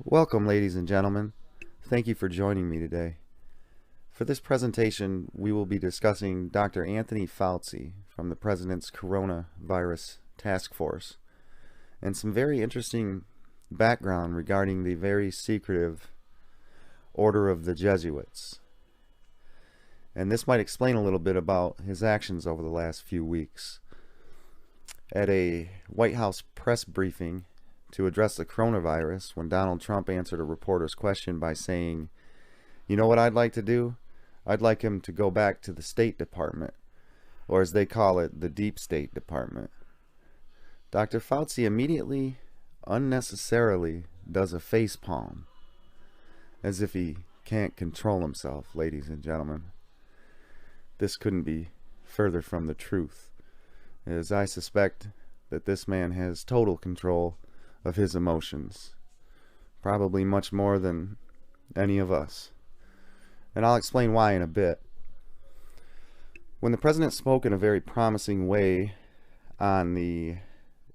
Welcome, ladies and gentlemen. Thank you for joining me today. For this presentation, we will be discussing Dr. Anthony Fauci from the President's Coronavirus Task Force and some very interesting background regarding the very secretive Order of the Jesuits. And this might explain a little bit about his actions over the last few weeks. At a White House press briefing to address the coronavirus, when Donald Trump answered a reporter's question by saying, "You know what I'd like to do? I'd like him to go back to the State Department," or as they call it, the Deep State Department. Dr. Fauci immediately, unnecessarily, does a face palm, as if he can't control himself, ladies and gentlemen. This couldn't be further from the truth, as I suspect that this man has total control of his emotions, probably much more than any of us. And I'll explain why in a bit. When the president spoke in a very promising way on the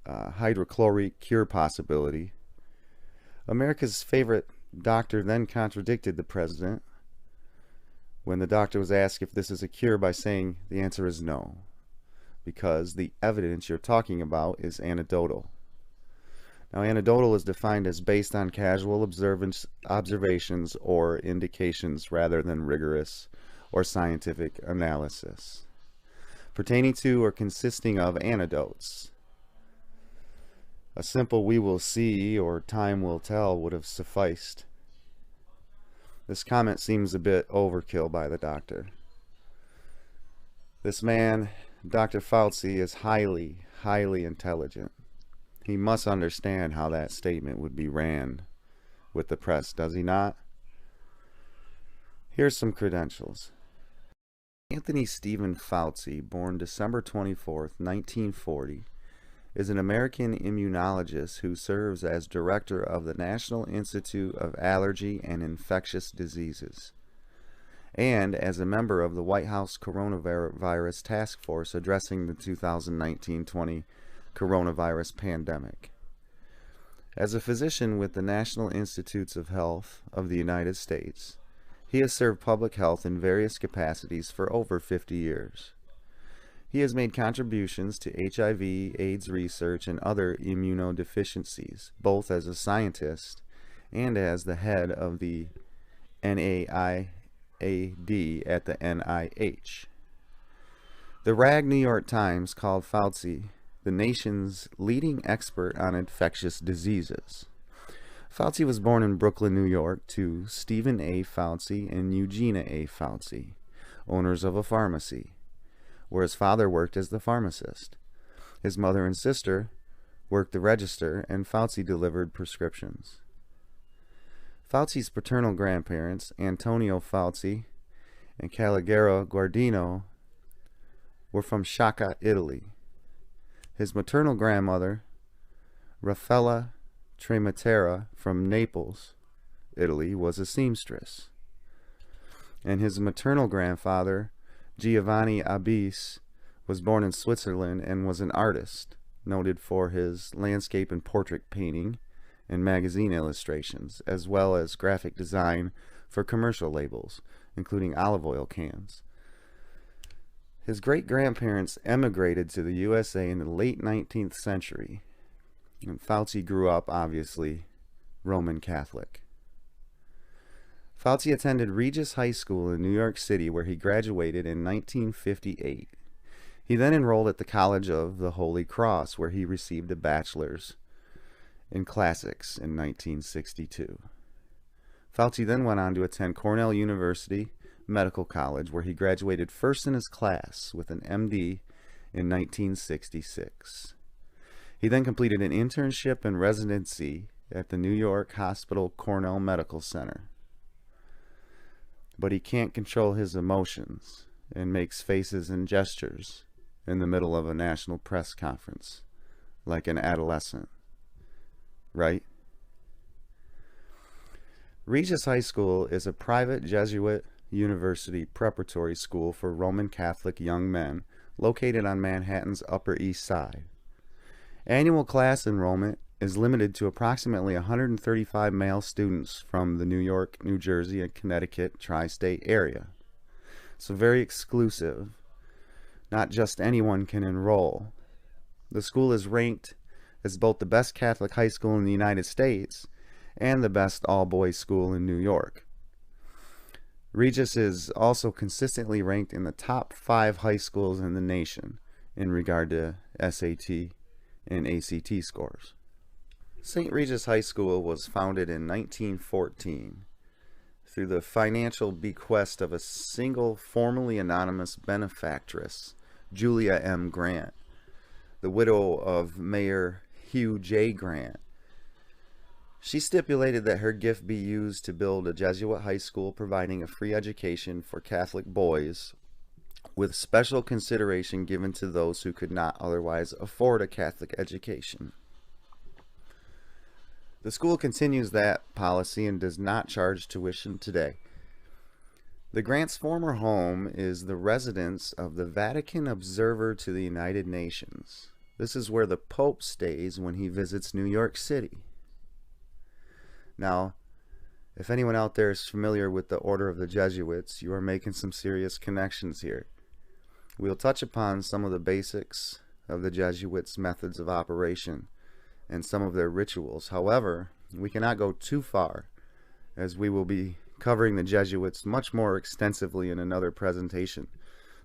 hydrochloric cure possibility, America's favorite doctor then contradicted the president when the doctor was asked if this is a cure by saying the answer is no, because the evidence you're talking about is anecdotal. Now, anecdotal is defined as based on casual observations or indications rather than rigorous or scientific analysis. Pertaining to or consisting of anecdotes. A simple "we will see" or "time will tell" would have sufficed. This comment seems a bit overkill by the doctor. This man, Dr. Fauci, is highly, highly intelligent. He must understand how that statement would be ran with the press, does he not? Here's some credentials. Anthony Stephen Fauci, born December 24th, 1940, is an American immunologist who serves as director of the National Institute of Allergy and Infectious Diseases and as a member of the White House Coronavirus Task Force addressing the 2019-20 coronavirus pandemic. As a physician with the National Institutes of Health of the United States, he has served public health in various capacities for over 50 years. He has made contributions to HIV, AIDS research, and other immunodeficiencies, both as a scientist and as the head of the NIAID at the NIH. The rag New York Times called Fauci the nation's leading expert on infectious diseases. Fauci was born in Brooklyn, New York, to Stephen A. Fauci and Eugenia A. Fauci, owners of a pharmacy, where his father worked as the pharmacist. His mother and sister worked the register, and Fauci delivered prescriptions. Fauci's paternal grandparents, Antonio Fauci and Calogero Guardino, were from Sciacca, Italy. His maternal grandmother, Raffaella Trematera from Naples, Italy, was a seamstress. And his maternal grandfather, Giovanni Abis, was born in Switzerland and was an artist, noted for his landscape and portrait painting and magazine illustrations, as well as graphic design for commercial labels, including olive oil cans. His great-grandparents emigrated to the USA in the late 19th century, and Fauci grew up, obviously, Roman Catholic. Fauci attended Regis High School in New York City, where he graduated in 1958. He then enrolled at the College of the Holy Cross, where he received a bachelor's in classics in 1962. Fauci then went on to attend Cornell University Medical College, where he graduated first in his class with an MD in 1966. He then completed an internship and residency at the New York Hospital Cornell Medical Center. But he can't control his emotions and makes faces and gestures in the middle of a national press conference, like an adolescent. Right? Regis High School is a private Jesuit university preparatory school for Roman Catholic young men located on Manhattan's Upper East Side. Annual class enrollment is limited to approximately 135 male students from the New York, New Jersey, and Connecticut tri-state area. So very exclusive. Not just anyone can enroll. The school is ranked as both the best Catholic high school in the United States and the best all-boys school in New York. Regis is also consistently ranked in the top 5 high schools in the nation in regard to SAT and ACT scores. St. Regis High School was founded in 1914 through the financial bequest of a single formerly anonymous benefactress, Julia M. Grant, the widow of Mayor Hugh J. Grant. She stipulated that her gift be used to build a Jesuit high school providing a free education for Catholic boys, with special consideration given to those who could not otherwise afford a Catholic education. The school continues that policy and does not charge tuition today. The Grant's former home is the residence of the Vatican Observer to the United Nations. This is where the Pope stays when he visits New York City. Now, if anyone out there is familiar with the Order of the Jesuits, you are making some serious connections here. We'll touch upon some of the basics of the Jesuits' methods of operation and some of their rituals. However, we cannot go too far, as we will be covering the Jesuits much more extensively in another presentation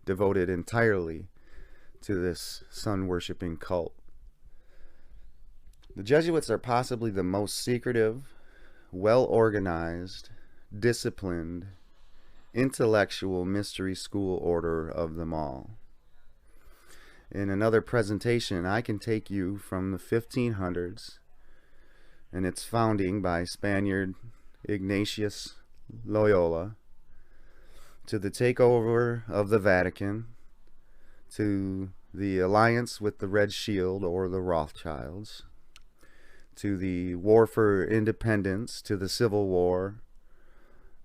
devoted entirely to this sun-worshipping cult. The Jesuits are possibly the most secretive, well-organized, disciplined, intellectual mystery school order of them all. In another presentation, I can take you from the 1500s and its founding by Spaniard Ignatius Loyola to the takeover of the Vatican, to the alliance with the Red Shield or the Rothschilds, to the war for independence, to the Civil War,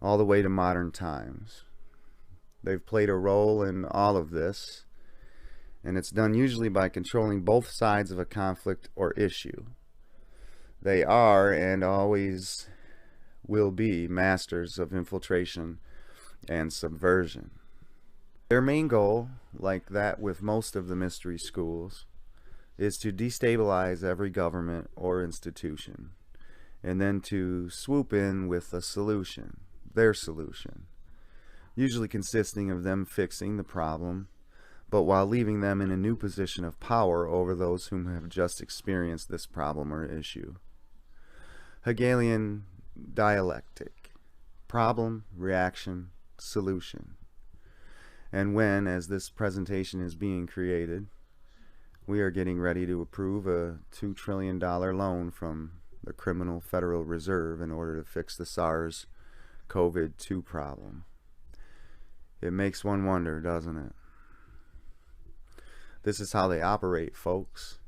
all the way to modern times. They've played a role in all of this, and it's done usually by controlling both sides of a conflict or issue. They are and always will be masters of infiltration and subversion. Their main goal, like that with most of the mystery schools, is to destabilize every government or institution, and then to swoop in with a solution, their solution, usually consisting of them fixing the problem, but while leaving them in a new position of power over those whom have just experienced this problem or issue. Hegelian dialectic: problem, reaction, solution. And when, as this presentation is being created, we are getting ready to approve a $2 trillion loan from the Criminal Federal Reserve in order to fix the SARS-CoV-2 problem. It makes one wonder, doesn't it? This is how they operate, folks.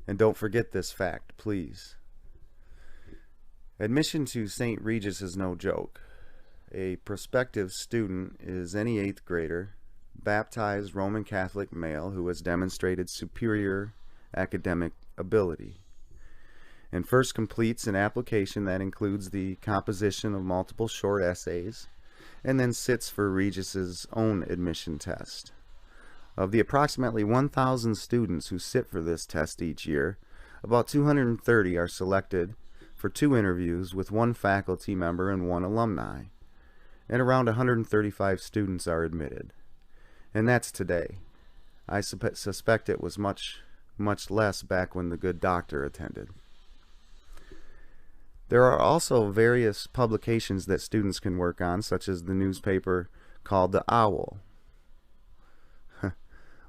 And don't forget this fact, please. Admission to St. Regis is no joke. A prospective student is any 8th grader, baptized Roman Catholic male who has demonstrated superior academic ability, and first completes an application that includes the composition of multiple short essays, and then sits for Regis's own admission test. Of the approximately 1,000 students who sit for this test each year, about 230 are selected for 2 interviews with 1 faculty member and 1 alumni, and around 135 students are admitted. And that's today. I suspect it was much less back when the good doctor attended. There are also various publications that students can work on, such as the newspaper called The Owl,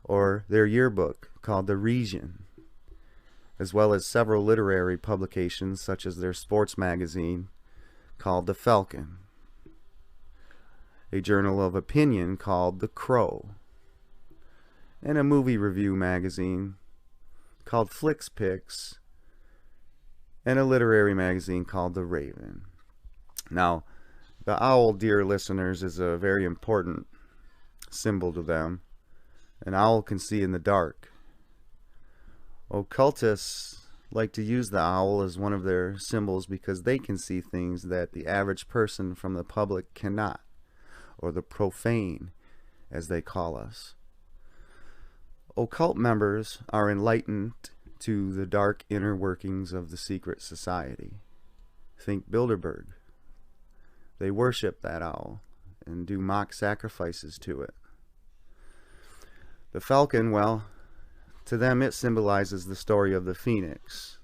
or their yearbook called The Region, as well as several literary publications such as their sports magazine called The Falcon, a journal of opinion called The Crow, and a movie review magazine called Flicks Picks, and a literary magazine called The Raven. Now, the owl, dear listeners, is a very important symbol to them. An owl can see in the dark. Occultists like to use the owl as one of their symbols because they can see things that the average person from the public cannot, or the profane, as they call us. Occult members are enlightened to the dark inner workings of the secret society. Think Bilderberg. They worship that owl and do mock sacrifices to it. The falcon, well, to them it symbolizes the story of the phoenix.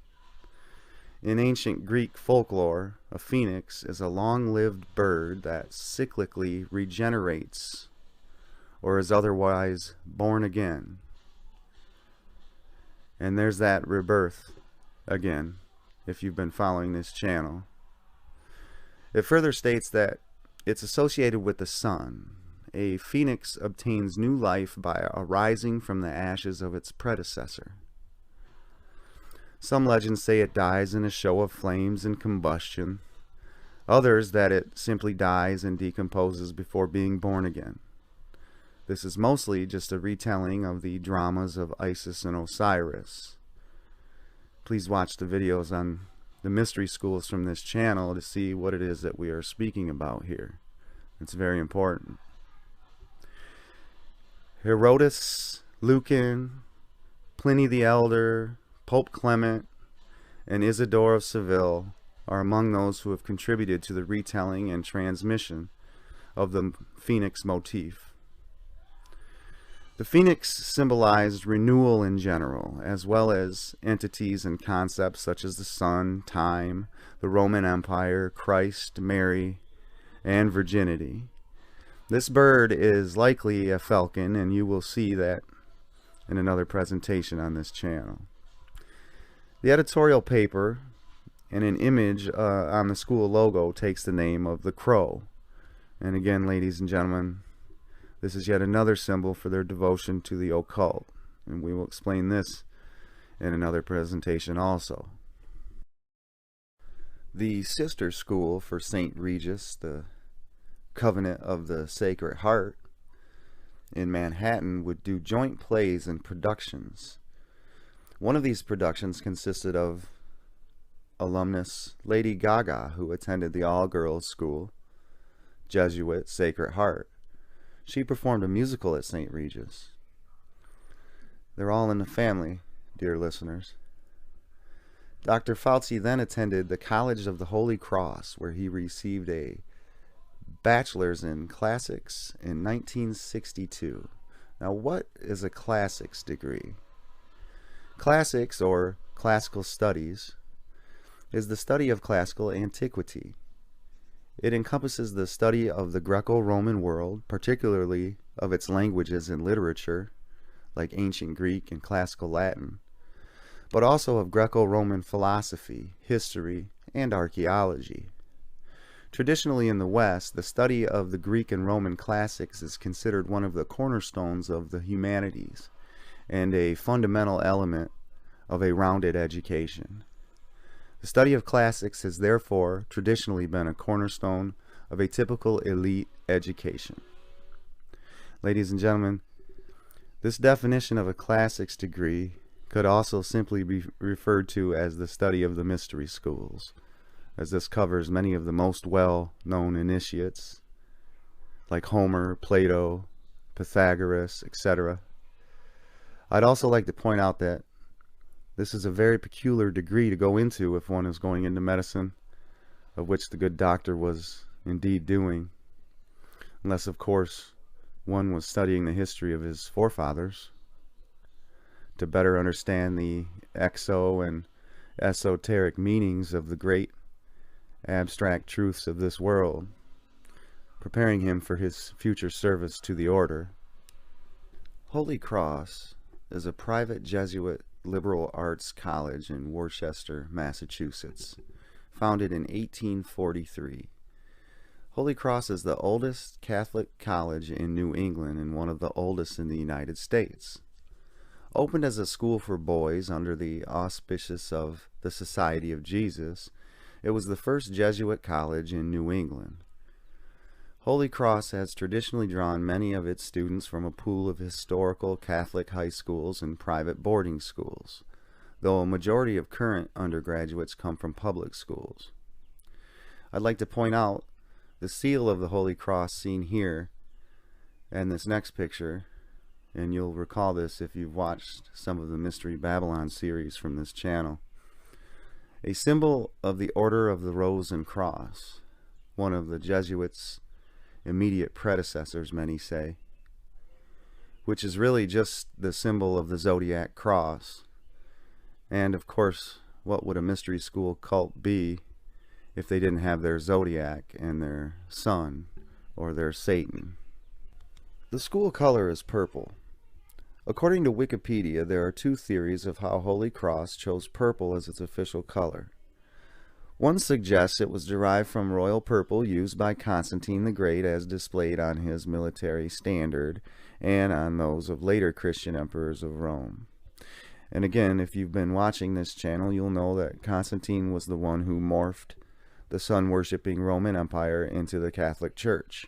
In ancient Greek folklore, a phoenix is a long-lived bird that cyclically regenerates or is otherwise born again. And there's that rebirth again, if you've been following this channel. It further states that it's associated with the sun. A phoenix obtains new life by arising from the ashes of its predecessor. Some legends say it dies in a show of flames and combustion. Others that it simply dies and decomposes before being born again. This is mostly just a retelling of the dramas of Isis and Osiris. Please watch the videos on the mystery schools from this channel to see what it is that we are speaking about here. It's very important. Herodotus, Lucan, Pliny the Elder, Pope Clement, and Isidore of Seville are among those who have contributed to the retelling and transmission of the phoenix motif. The phoenix symbolized renewal in general, as well as entities and concepts such as the sun, time, the Roman Empire, Christ, Mary, and virginity. This bird is likely a falcon, and you will see that in another presentation on this channel. The editorial paper and an image on the school logo takes the name of the crow. And again, ladies and gentlemen, this is yet another symbol for their devotion to the occult, and we will explain this in another presentation also. The sister school for St. Regis, the Covenant of the Sacred Heart, in Manhattan, would do joint plays and productions. One of these productions consisted of alumnus Lady Gaga, who attended the all-girls school, Jesuit Sacred Heart. She performed a musical at St. Regis. They're all in the family, dear listeners. Dr. Fauci then attended the College of the Holy Cross, where he received a bachelor's in classics in 1962. Now, what is a classics degree? Classics, or classical studies, is the study of classical antiquity. It encompasses the study of the Greco-Roman world, particularly of its languages and literature, like ancient Greek and classical Latin, but also of Greco-Roman philosophy, history, and archaeology. Traditionally in the West, the study of the Greek and Roman classics is considered one of the cornerstones of the humanities and a fundamental element of a rounded education. The study of classics has therefore traditionally been a cornerstone of a typical elite education. Ladies and gentlemen, this definition of a classics degree could also simply be referred to as the study of the mystery schools, as this covers many of the most well-known initiates like Homer, Plato, Pythagoras, etc. I'd also like to point out that this is a very peculiar degree to go into if one is going into medicine, of which the good doctor was indeed doing, unless of course one was studying the history of his forefathers to better understand the exo and esoteric meanings of the great abstract truths of this world, preparing him for his future service to the order. Holy Cross is a private Jesuit liberal arts college in Worcester, Massachusetts, founded in 1843. Holy Cross is the oldest Catholic college in New England and one of the oldest in the United States. Opened as a school for boys under the auspices of the Society of Jesus, it was the first Jesuit college in New England. Holy Cross has traditionally drawn many of its students from a pool of historical Catholic high schools and private boarding schools. though a majority of current undergraduates come from public schools. I'd like to point out the seal of the Holy Cross seen here and this next picture, and you'll recall this if you've watched some of the Mystery Babylon series from this channel. A symbol of the Order of the Rose and Cross, one of the Jesuits' immediate predecessors, many say, which is really just the symbol of the zodiac cross. And of course, what would a mystery school cult be if they didn't have their zodiac and their sun or their Satan? The school color is purple. According to Wikipedia, there are two theories of how Holy Cross chose purple as its official color. One suggests it was derived from royal purple used by Constantine the Great as displayed on his military standard and on those of later Christian emperors of Rome. And again, if you've been watching this channel, you'll know that Constantine was the one who morphed the sun-worshipping Roman Empire into the Catholic Church,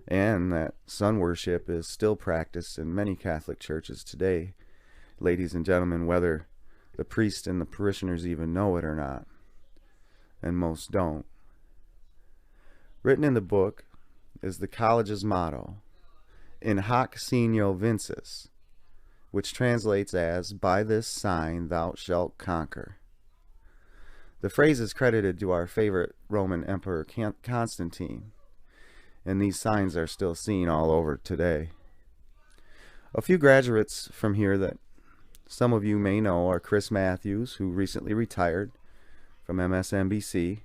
and that sun worship is still practiced in many Catholic churches today, ladies and gentlemen, whether the priest and the parishioners even know it or not, and most don't. Written in the book is the college's motto, In hoc signo vinces, which translates as, by this sign thou shalt conquer. The phrase is credited to our favorite Roman Emperor Constantine, and these signs are still seen all over today. A few graduates from here that some of you may know are Chris Matthews, who recently retired from MSNBC,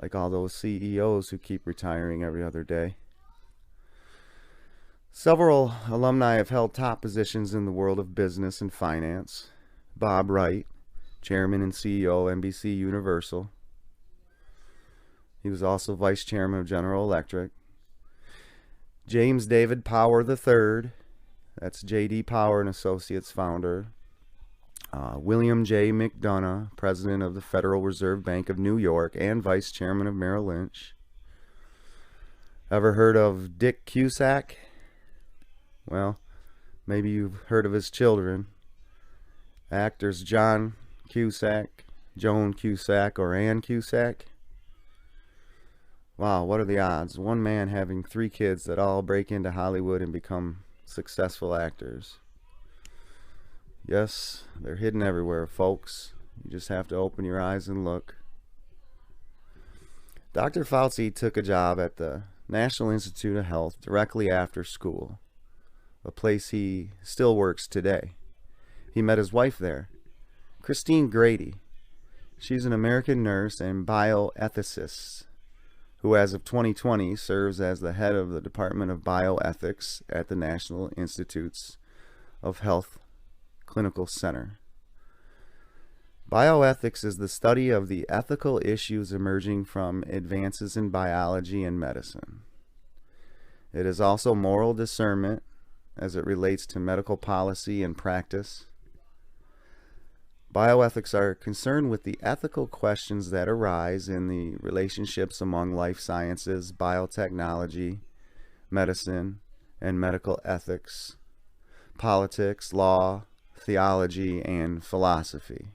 like all those CEOs who keep retiring every other day. Several alumni have held top positions in the world of business and finance. Bob Wright, Chairman and CEO NBC Universal. He was also Vice Chairman of General Electric. James David Power III, that's J.D. Power and Associates founder. William J. McDonough, President of the Federal Reserve Bank of New York and Vice Chairman of Merrill Lynch. Ever heard of Dick Cusack? Well, maybe you've heard of his children. Actors John Cusack, Joan Cusack, or Ann Cusack. Wow, what are the odds? One man having 3 kids that all break into Hollywood and become successful actors. Yes, they're hidden everywhere, folks. You just have to open your eyes and look. Dr. Fauci took a job at the National Institute of Health directly after school, a place he still works today. He met his wife there, Christine Grady. She's an American nurse and bioethicist who as of 2020 serves as the head of the Department of Bioethics at the National Institutes of Health Clinical Center. Bioethics is the study of the ethical issues emerging from advances in biology and medicine. It is also moral discernment as it relates to medical policy and practice. Bioethics are concerned with the ethical questions that arise in the relationships among life sciences, biotechnology, medicine, and medical ethics, politics, law, theology, and philosophy.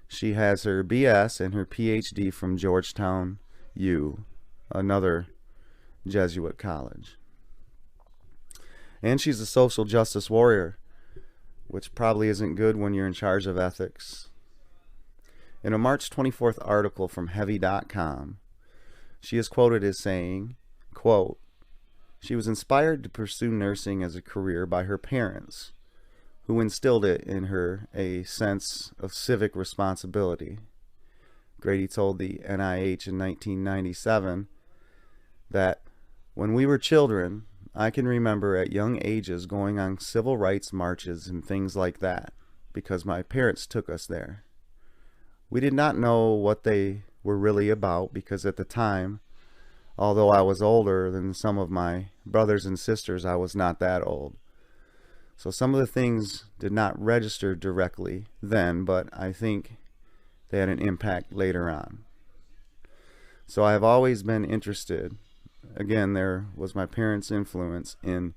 She has her BS and her PhD from Georgetown U, another Jesuit college. And she's a social justice warrior, which probably isn't good when you're in charge of ethics. In a March 24th article from Heavy.com, she is quoted as saying, quote, "She was inspired to pursue nursing as a career by her parents, who instilled it in her a sense of civic responsibility." Grady told the NIH in 1997 that, "When we were children, I can remember at young ages going on civil rights marches and things like that, because my parents took us there. We did not know what they were really about, because at the time, although I was older than some of my brothers and sisters, I was not that old. So some of the things did not register directly then, but I think they had an impact later on. So I have always been interested." Again, there was my parents' influence in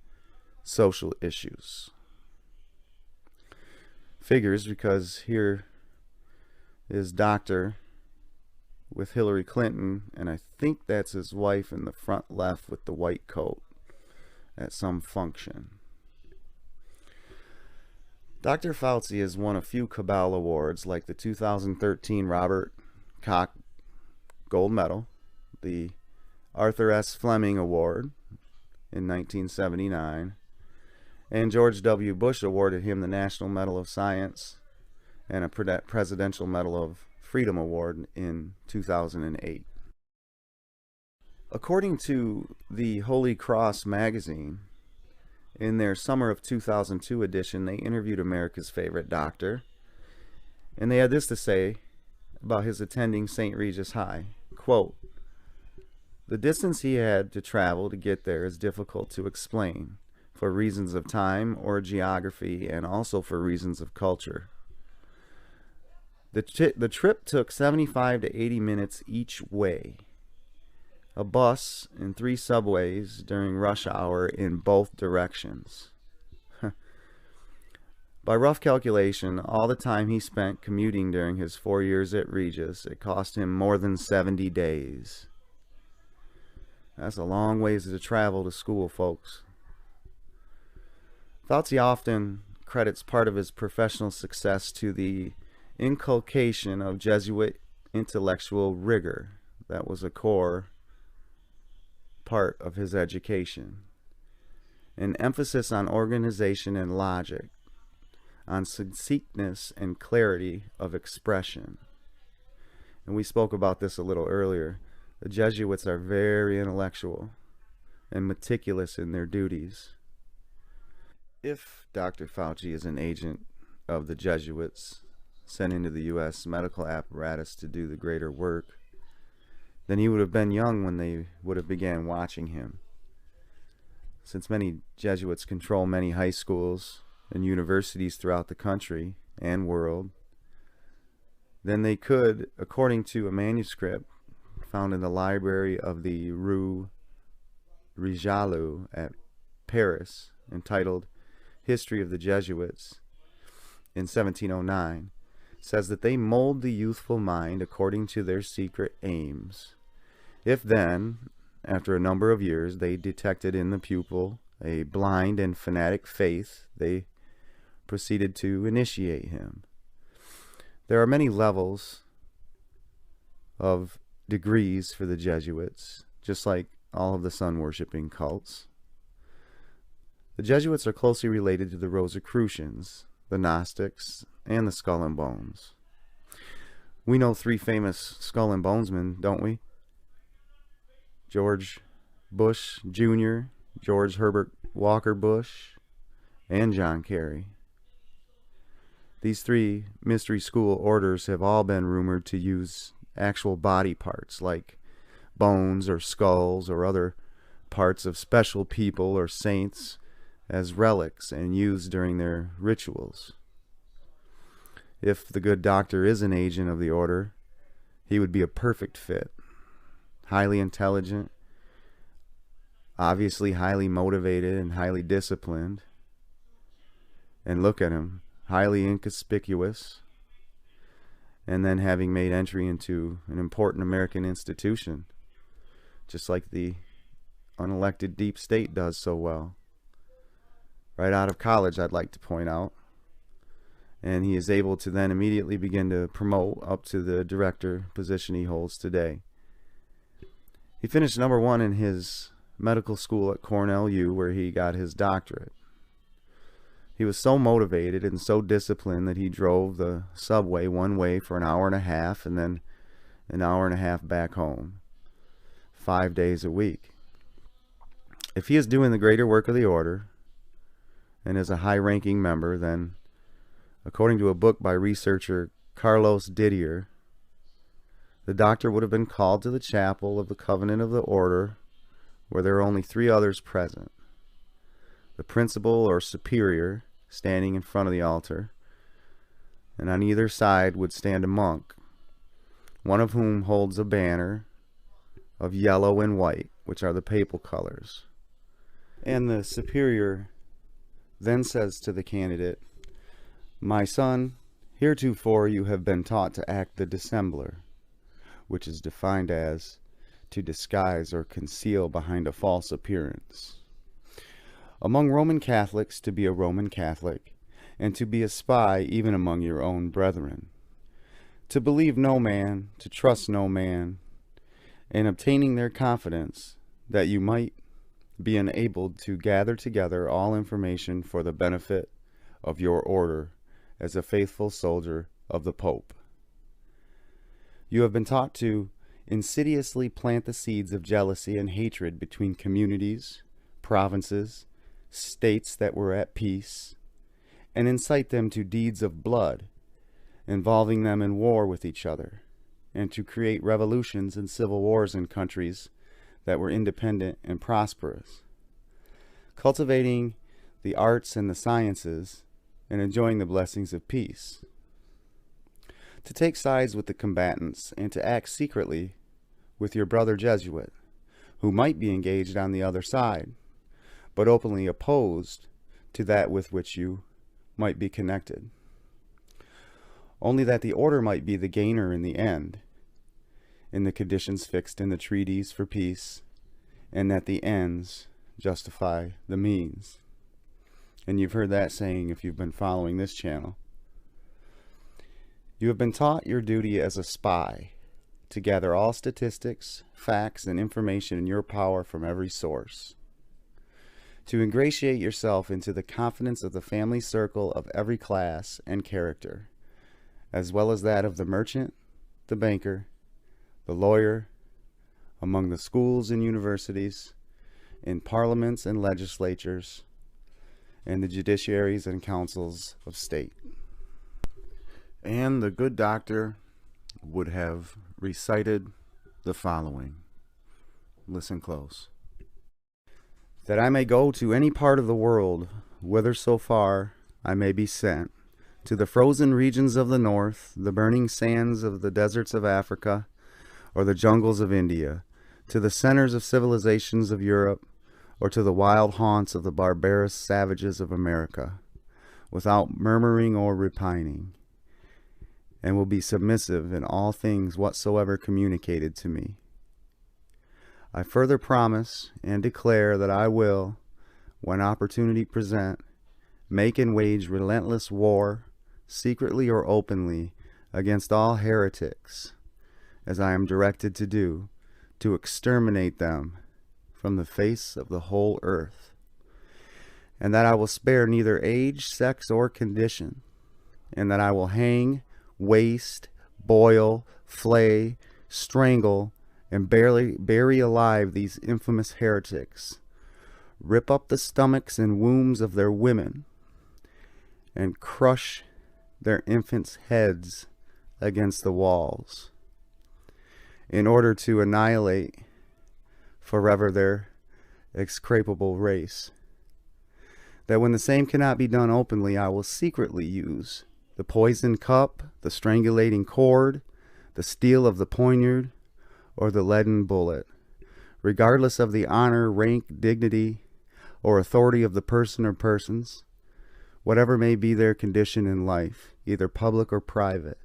social issues. figures, because here is Doctor with Hillary Clinton, and I think that's his wife in the front left with the white coat at some function. Dr. Fauci has won a few Cabal awards, like the 2013 Robert Koch Gold Medal, the Arthur S. Fleming Award in 1979, and George W. Bush awarded him the National Medal of Science and a Presidential Medal of Freedom Award in 2008. According to the Holy Cross magazine, in their summer of 2002 edition, they interviewed America's favorite doctor, and they had this to say about his attending St. Regis High. Quote, "The distance he had to travel to get there is difficult to explain, for reasons of time or geography, and also for reasons of culture. The trip took 75 to 80 minutes each way. A bus and 3 subways during rush hour in both directions. By rough calculation, all the time he spent commuting during his 4 years at Regis, it cost him more than 70 days. That's a long ways to travel to school, folks." Fauci often credits part of his professional success to the inculcation of Jesuit intellectual rigor that was a core part of his education. An emphasis on organization and logic, on succinctness and clarity of expression. And we spoke about this a little earlier. The Jesuits are very intellectual and meticulous in their duties. If Dr. Fauci is an agent of the Jesuits sent into the U.S. medical apparatus to do the greater work, then he would have been young when they would have began watching him. Since many Jesuits control many high schools and universities throughout the country and world, then they could, according to a manuscript found in the library of the Rue Rijalu at Paris, entitled History of the Jesuits in 1709, says that they mold the youthful mind according to their secret aims. If then, after a number of years, they detected in the pupil a blind and fanatic faith, they proceeded to initiate him. There are many levels of degrees for the Jesuits, just like all of the sun-worshipping cults. The Jesuits are closely related to the Rosicrucians, the Gnostics, and the Skull and Bones. We know 3 famous Skull and Bonesmen, don't we? George Bush Jr., George Herbert Walker Bush, and John Kerry. These 3 mystery school orders have all been rumored to use actual body parts like bones or skulls or other parts of special people or saints as relics and used during their rituals. If the good doctor is an agent of the order, he would be a perfect fit. Highly intelligent, obviously highly motivated and highly disciplined. And look at him, highly inconspicuous, and then having made entry into an important American institution, just like the unelected deep state does so well. Right out of college, I'd like to point out. And he is able to then immediately begin to promote up to the director position he holds today. He finished number 1 in his medical school at Cornell U, where he got his doctorate. He was so motivated and so disciplined that he drove the subway one way for an hour and a half and then an hour and a half back home, 5 days a week. If he is doing the greater work of the order and is a high-ranking member, then, according to a book by researcher Carlos Didier, the doctor would have been called to the chapel of the Covenant of the Order, where there are only 3 others present. The principal or superior standing in front of the altar, and on either side would stand a monk, one of whom holds a banner of yellow and white, which are the papal colors. And the superior then says to the candidate, My son, heretofore you have been taught to act the dissembler, which is defined as to disguise or conceal behind a false appearance. Among Roman Catholics, to be a Roman Catholic, and to be a spy even among your own brethren. To believe no man, to trust no man, and obtaining their confidence, that you might be enabled to gather together all information for the benefit of your order as a faithful soldier of the Pope. You have been taught to insidiously plant the seeds of jealousy and hatred between communities, provinces, states that were at peace, and incite them to deeds of blood, involving them in war with each other, and to create revolutions and civil wars in countries that were independent and prosperous. Cultivating the arts and the sciences and enjoying the blessings of peace. To take sides with the combatants and to act secretly with your brother Jesuit, who might be engaged on the other side, but openly opposed to that with which you might be connected. Only that the order might be the gainer in the end, in the conditions fixed in the treaties for peace, and that the ends justify the means. And you've heard that saying if you've been following this channel. You have been taught your duty as a spy to gather all statistics, facts, and information in your power from every source. To ingratiate yourself into the confidence of the family circle of every class and character, as well as that of the merchant, the banker, the lawyer, among the schools and universities, in parliaments and legislatures, and the judiciaries and councils of state. And the good doctor would have recited the following. Listen close. That I may go to any part of the world, whither so far I may be sent, to the frozen regions of the north, the burning sands of the deserts of Africa, or the jungles of India, to the centers of civilizations of Europe, or to the wild haunts of the barbarous savages of America, without murmuring or repining, and will be submissive in all things whatsoever communicated to me. I further promise and declare that I will, when opportunity present, make and wage relentless war, secretly or openly, against all heretics, as I am directed to do, to exterminate them from the face of the whole earth, and that I will spare neither age, sex, or condition, and that I will hang, waste, boil, flay, strangle, and bury alive these infamous heretics, rip up the stomachs and wombs of their women, and crush their infants' heads against the walls, in order to annihilate forever their execrable race. That when the same cannot be done openly, I will secretly use the poisoned cup, the strangulating cord, the steel of the poniard, or the leaden bullet, regardless of the honor, rank, dignity, or authority of the person or persons, whatever may be their condition in life, either public or private,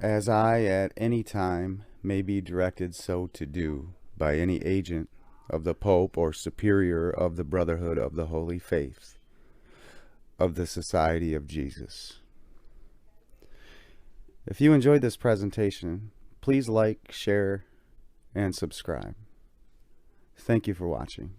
as I at any time may be directed so to do by any agent of the Pope or superior of the Brotherhood of the Holy Faith of the Society of Jesus. If you enjoyed this presentation, please like, share, and subscribe. Thank you for watching.